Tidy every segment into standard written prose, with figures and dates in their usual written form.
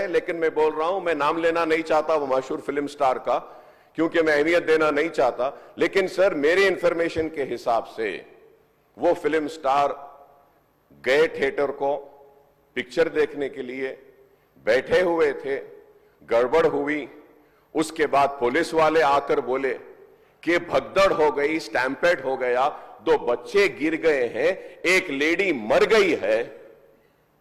है, लेकिन मैं बोल रहा हूं, मैं नाम लेना नहीं चाहता वो मशहूर फिल्म स्टार का, क्योंकि मैं अहमियत देना नहीं चाहता। लेकिन सर, मेरी इंफॉर्मेशन के हिसाब से वो फिल्म स्टार गए थिएटर को पिक्चर देखने के लिए, बैठे हुए थे, गड़बड़ हुई, उसके बाद पुलिस वाले आकर बोले कि भगदड़ हो गई, स्टैम्पेड हो गया, 2 बच्चे गिर गए हैं, एक लेडी मर गई है।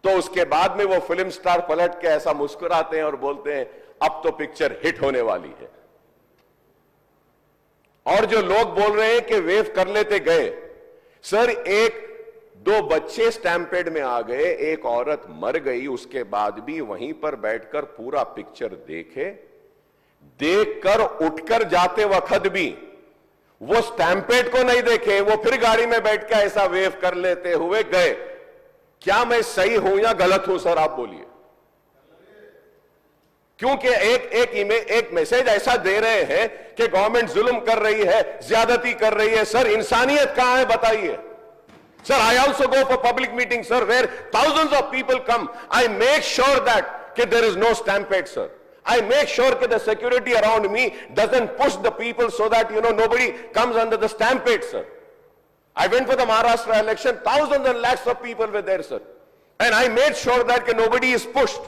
तो उसके बाद में वो फिल्म स्टार पलट के ऐसा मुस्कुराते हैं और बोलते हैं अब तो पिक्चर हिट होने वाली है। और जो लोग बोल रहे हैं कि वेव कर लेते गए, सर 1-2 बच्चे स्टैम्पेड में आ गए, एक औरत मर गई, उसके बाद भी वहीं पर बैठकर पूरा पिक्चर देखकर उठकर जाते वक्त भी वो स्टैम्पेड को नहीं देखे, वो फिर गाड़ी में बैठ के ऐसा वेव कर लेते हुए गए। क्या मैं सही हूं या गलत हूं सर, आप बोलिए? क्योंकि एक मैसेज ऐसा दे रहे हैं कि गवर्नमेंट जुल्म कर रही है, ज्यादती कर रही है। सर, इंसानियत कहां है बताइए? Sir, I also go for public meetings, sir, where thousands of people come. I make sure that there is no stampede, sir. I make sure that the security around me doesn't push the people so that, nobody comes under the stampede, sir. I went for the Maharashtra election, thousands and lakhs of people were there, sir. And I made sure that nobody is pushed.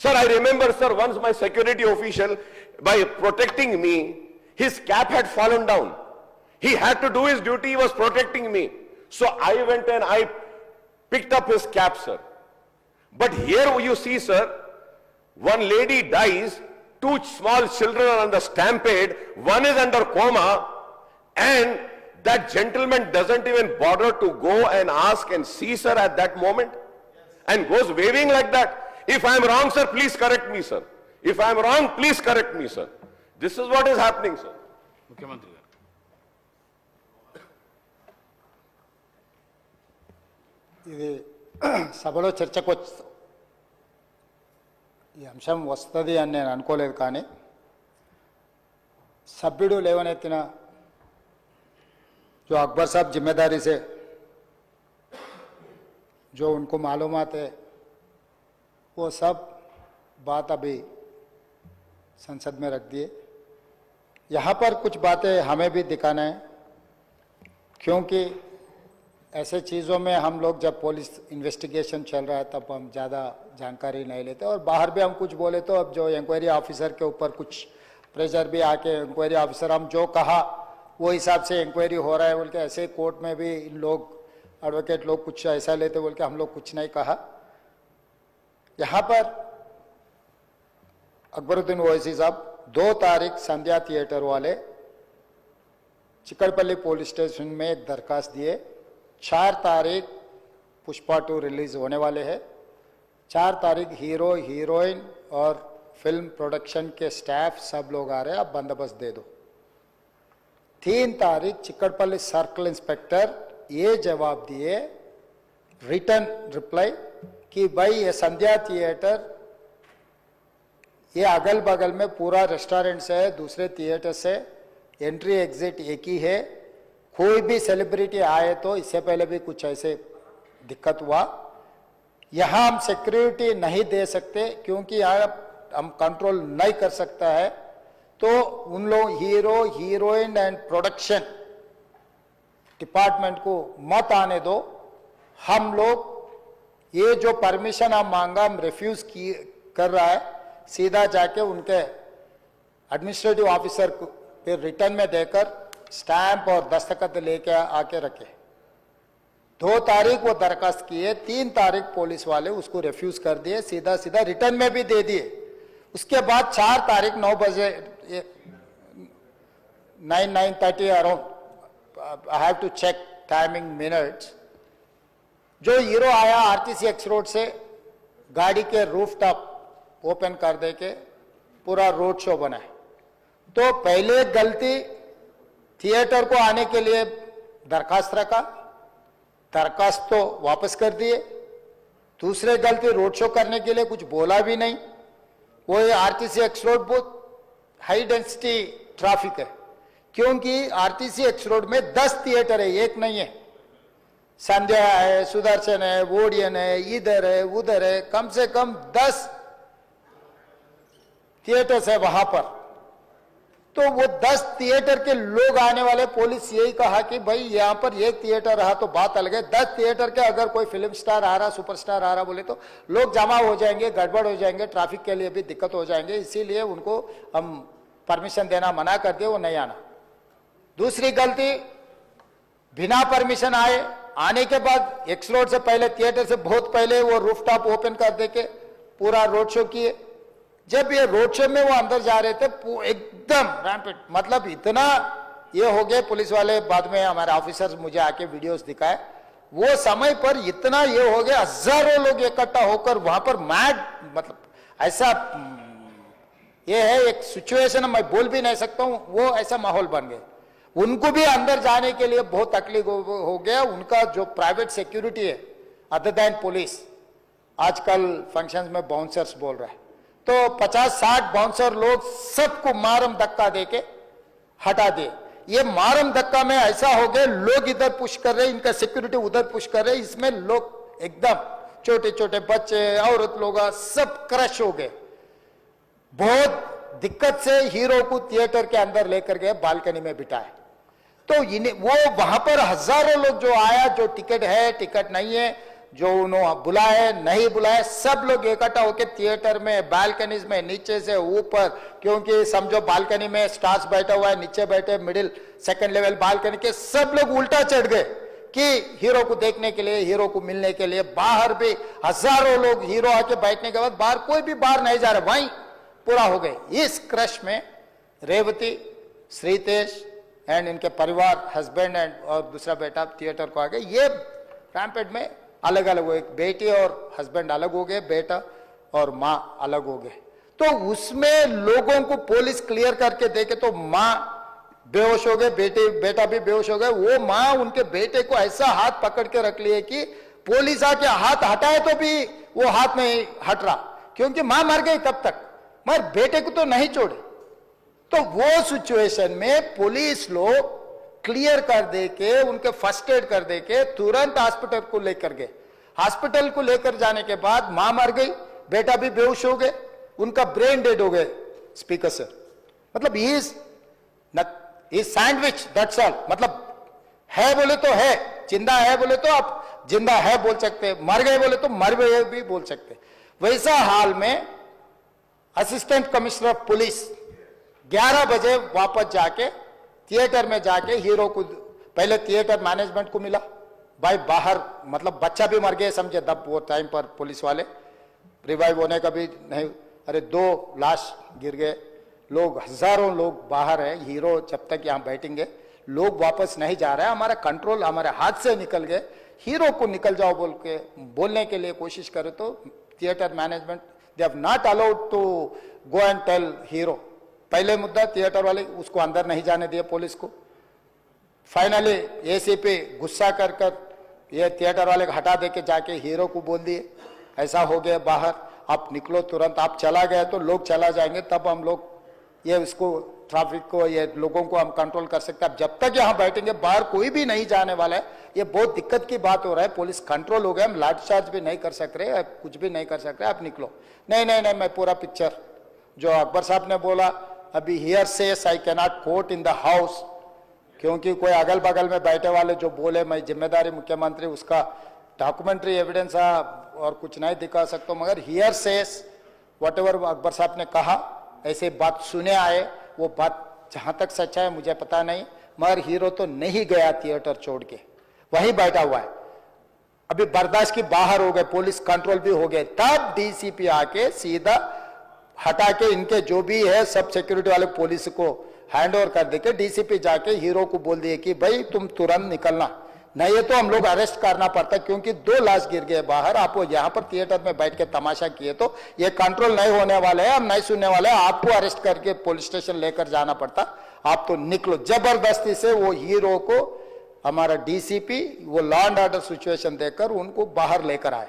Sir, I remember, sir, once my security official, by protecting me, his cap had fallen down. He had to do his duty, he was protecting me. So I went and I picked up his cap, sir. But here you see, sir, one lady dies, 2 small children are under stampede, one is under coma, and that gentleman doesn't even bother to go and ask and see, sir, at that moment, and goes waving like that. If I am wrong, sir, please correct me, sir. If I am wrong, please correct me, sir. This is what is happening, sir. Mukhyamantri. ఇది సభలో చర్చకు ఈ అంశం వస్తుంది అని నేను అనుకోలేదు, కానీ సభ్యుడు లేవనెత్తిన जो अकबर साहब जिम्मेदारी से जो उनको मालूमात है वो सब बात अभी संसद में रख दिए। यहाँ पर कुछ बातें हमें भी दिखाना है, क्योंकि ऐसे चीज़ों में हम लोग जब पुलिस इन्वेस्टिगेशन चल रहा है तब हम ज़्यादा जानकारी नहीं लेते, और बाहर भी हम कुछ बोले तो अब जो इंक्वायरी ऑफिसर के ऊपर कुछ प्रेशर भी आके इंक्वायरी ऑफिसर हम जो कहा वो हिसाब से इंक्वायरी हो रहा है बोल के, ऐसे कोर्ट में भी इन लोग एडवोकेट लोग कुछ ऐसा लेते बोल के हम लोग कुछ नहीं कहा। यहाँ पर अकबरुद्दीन ओवैसी साहब 2 तारीख संध्या थिएटर वाले चिकड़पल्ली पुलिस स्टेशन में एक दरखास्त दिए। 4 तारीख पुष्पा 2 रिलीज होने वाले हैं। 4 तारीख हीरो हीरोइन और फिल्म प्रोडक्शन के स्टाफ सब लोग आ रहे हैं, आप बंदोबस्त दे दो। 3 तारीख चिकड़पल्ली सर्कल इंस्पेक्टर ये जवाब दिए, रिटर्न रिप्लाई, कि भाई ये संध्या थिएटर ये अगल बगल में पूरा रेस्टोरेंट से है, दूसरे थिएटर से एंट्री एग्जिट एक ही है, कोई भी सेलिब्रिटी आए तो इससे पहले भी कुछ ऐसे दिक्कत हुआ, यहाँ हम सिक्योरिटी नहीं दे सकते क्योंकि यहाँ हम कंट्रोल नहीं कर सकता है, तो उन लोग hero heroine and production department को मत आने दो। हम लोग ये जो परमिशन हम मांगा हम रिफ्यूज कर रहा है, सीधा जाके उनके एडमिनिस्ट्रेटिव ऑफिसर को फिर रिटर्न में देकर स्टैंप और दस्तखत लेके आके रखे। 2 तारीख वो दरखास्त किए, 3 तारीख पुलिस वाले उसको रिफ्यूज कर दिए, सीधा सीधा रिटर्न में भी दे दिए। उसके बाद 4 तारीख 9 बजे 9:30 around, I have to check timing minutes, जो हीरो आया आरटीसी एक्स रोड से गाड़ी के रूफ टॉप ओपन कर दे के पूरा रोड शो बनाए। तो पहले गलती थिएटर को आने के लिए दरखास्त रखा, दरखास्त तो वापस कर दिए। दूसरे गलती रोड शो करने के लिए कुछ बोला भी नहीं। वो आरटीसी एक्स रोड बहुत हाई डेंसिटी ट्रैफिक है, क्योंकि आरटीसी एक्स रोड में 10 थिएटर है, एक नहीं है। संध्या है, सुदर्शन है, वोडियन है, इधर है उधर है, कम से कम 10 थिएटर्स है वहां पर, तो वो 10 थिएटर के लोग आने वाले, पुलिस यही कहा कि भाई यहां पर एक थिएटर रहा तो बात अलग है, 10 थिएटर के अगर कोई फिल्म स्टार आ रहा, सुपरस्टार आ रहा बोले तो लोग जमा हो जाएंगे, गड़बड़ हो जाएंगे, ट्रैफिक के लिए भी दिक्कत हो जाएंगे, इसीलिए उनको हम परमिशन देना मना कर दिए, वो नहीं आना। दूसरी गलती, बिना परमिशन आने के बाद एक्स रोड से पहले, थिएटर से बहुत पहले वो रूफटॉप ओपन कर दे के पूरा रोड शो किए। जब ये रोड शो में वो अंदर जा रहे थे एकदम रैंपेड, मतलब इतना ये हो गए पुलिस वाले, बाद में हमारे ऑफिसर्स मुझे आके वीडियोस दिखाए, वो समय पर इतना ये हो गया, हजारों लोग इकट्ठा होकर वहां पर मैड, मतलब ऐसा ये है एक सिचुएशन, मैं बोल भी नहीं सकता हूं, वो ऐसा माहौल बन गया। उनको भी अंदर जाने के लिए बहुत तकलीफ हो गया। उनका जो प्राइवेट सिक्योरिटी है अदर देन पुलिस, आजकल फंक्शंस में बाउंसर्स बोल रहा है, तो 50-60 बाउंसर लोग सबको मारम धक्का देके हटा दिए। ये मारम धक्का में ऐसा हो गया, लोग इधर पुश कर रहे, इनका सिक्योरिटी उधर पुश कर रहे, इसमें लोग एकदम छोटे छोटे बच्चे, औरत लोग सब क्रश हो गए। बहुत दिक्कत से हीरो को थिएटर के अंदर लेकर गए, बालकनी में बिठाए, तो वो वहां पर हजारों लोग जो आया, जो टिकट है टिकट नहीं है, जो उन्होंने बुलाए नहीं बुलाए, सब लोग इकट्ठा होकर थिएटर में, बालकनीज में, नीचे से ऊपर, क्योंकि समझो बालकनी में स्टार्स बैठा हुआ है, नीचे बैठे मिडिल सेकंड लेवल बालकनी के सब लोग उल्टा चढ़ गए कि हीरो को देखने के लिए, हीरो को मिलने के लिए। बाहर भी हजारों लोग, हीरो आके बैठने के बाद बाहर कोई भी बाहर नहीं जा रहा, वहीं पूरा हो गए। इस क्रश में रेवती, श्रीतेश एंड इनके परिवार, हस्बैंड एंड और दूसरा बेटा थिएटर को आ गए। ये रैम्पेड में अलग अलग हुए, बेटी और हस्बैंड अलग हो गए, बेटा और माँ अलग हो गए। तो उसमें लोगों को पुलिस क्लियर करके देखे तो माँ बेहोश हो गए, बेटा भी बेहोश हो गए। वो माँ उनके बेटे को ऐसा हाथ पकड़ के रख लिए कि पुलिस आके हाथ हटाए तो भी वो हाथ नहीं हट रहा, क्योंकि माँ मर गई तब तक, मगर बेटे को तो नहीं छोड़े। तो वो सिचुएशन में पुलिस लोग क्लियर कर दे के, उनके फर्स्ट एड कर दे के तुरंत हॉस्पिटल को लेकर गए। हॉस्पिटल को लेकर जाने के बाद मां मर गई, बेटा भी बेहोश हो गए, उनका ब्रेन डेड हो गए। स्पीकर सर, मतलब ही सैंडविच, दैट्स ऑल। मतलब है बोले तो है, जिंदा है बोले तो आप जिंदा है बोल सकते, मर गए बोले तो मर गए भी बोल सकते। वैसा हाल में असिस्टेंट कमिश्नर ऑफ पुलिस 11 बजे वापस जाके थिएटर में जाके हीरो को, पहले थिएटर मैनेजमेंट को मिला, भाई बाहर, मतलब बच्चा भी मर गया समझे तब वो टाइम पर पुलिस वाले, रिवाइव होने का भी नहीं। अरे 2 लाश गिर गए, लोग हजारों लोग बाहर है, हीरो जब तक यहाँ बैठेंगे, लोग वापस नहीं जा रहे हैं, हमारा कंट्रोल हमारे हाथ से निकल गए। हीरो को निकल जाओ बोल के बोलने के लिए कोशिश करे तो theatre management they have not allowed to go and tell hero. पहले मुद्दा थिएटर वाले उसको अंदर नहीं जाने दिए पुलिस को। फाइनली एसीपी गुस्सा कर ये थिएटर वाले को हटा दे के जाके हीरो को बोल दिए ऐसा हो गया बाहर, आप निकलो तुरंत, आप चला गए तो लोग चला जाएंगे, तब हम लोग ये इसको ट्रैफिक को, ये लोगों को हम कंट्रोल कर सकते हैं। अब जब तक यहाँ बैठेंगे बाहर कोई भी नहीं जाने वाला है, ये बहुत दिक्कत की बात हो रहा है। पुलिस कंट्रोल हो गया, हम लाठीचार्ज भी नहीं कर सक रहे, कुछ भी नहीं कर सक रहे, आप निकलो। नहीं नहीं नहीं, मैं पूरा पिक्चर जो अकबर साहब ने बोला, अभी here says I cannot quote in the house, क्योंकि कोई अगल बगल में बैठे वाले जो बोले मैं जिम्मेदारी मुख्यमंत्री, उसका डॉक्यूमेंट्री एविडेंस और कुछ नहीं दिखा सकता, मगर here says whatever Akbar साहब ने कहा, ऐसे बात सुने आए, वो बात जहां तक सच्चा है मुझे पता नहीं, मगर हीरो तो नहीं गया थिएटर छोड़ के, वहीं बैठा हुआ है। अभी बर्दाश्त की बाहर हो गए, पुलिस कंट्रोल भी हो गए, तब डीसीपी आके सीधा हटा के इनके जो भी है सब सिक्योरिटी वाले पुलिस को हैंड ओवर कर देके डीसीपी जाके हीरो को बोल दिए कि भाई तुम तुरंत निकलना, नहीं तो हम लोग अरेस्ट करना पड़ता, क्योंकि 2 लाश गिर गए बाहर, आप यहाँ पर थिएटर में बैठ के तमाशा किए तो ये कंट्रोल नहीं होने वाले हैं, हम नहीं सुनने वाले हैं, आपको अरेस्ट करके पुलिस स्टेशन लेकर जाना पड़ता, आप तो निकलो। जबरदस्ती से वो हीरो को हमारा डीसीपी वो लॉ एंड ऑर्डर सिचुएशन देकर उनको बाहर लेकर आए।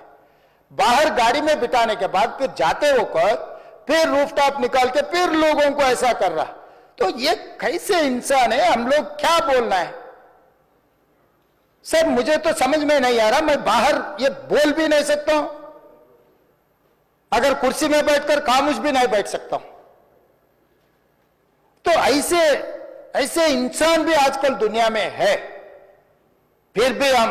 बाहर गाड़ी में बिठाने के बाद फिर जाते होकर फिर रूफटॉप निकाल के फिर लोगों को ऐसा कर रहा, तो ये कैसे इंसान है, हम लोग क्या बोलना है सर, मुझे तो समझ में नहीं आ रहा। मैं बाहर ये बोल भी नहीं सकता हूं, अगर कुर्सी में बैठकर खामोश भी नहीं बैठ सकता हूं, तो ऐसे ऐसे इंसान भी आजकल दुनिया में है, फिर भी हम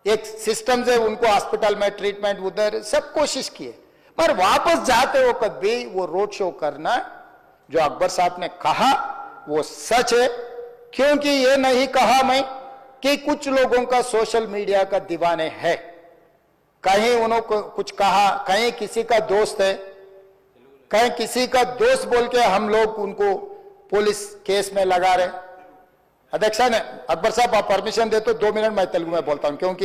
एक सिस्टम से उनको हॉस्पिटल में ट्रीटमेंट उधर सब कोशिश किए, पर वापस जाते वक्त भी वो रोड शो करना जो अकबर साहब ने कहा वो सच है। क्योंकि ये नहीं कहा मैं कि कुछ लोगों का सोशल मीडिया का दीवाने है, कहीं उन्होंने कुछ कहा, कहीं किसी का दोस्त है, कहीं किसी का दोस्त बोल के हम लोग उनको पुलिस केस में लगा रहे। अध्यक्षा ने अकबर साहब आप परमिशन दे तो 2 मिनट मैं तेलुगु में बोलता हूं, क्योंकि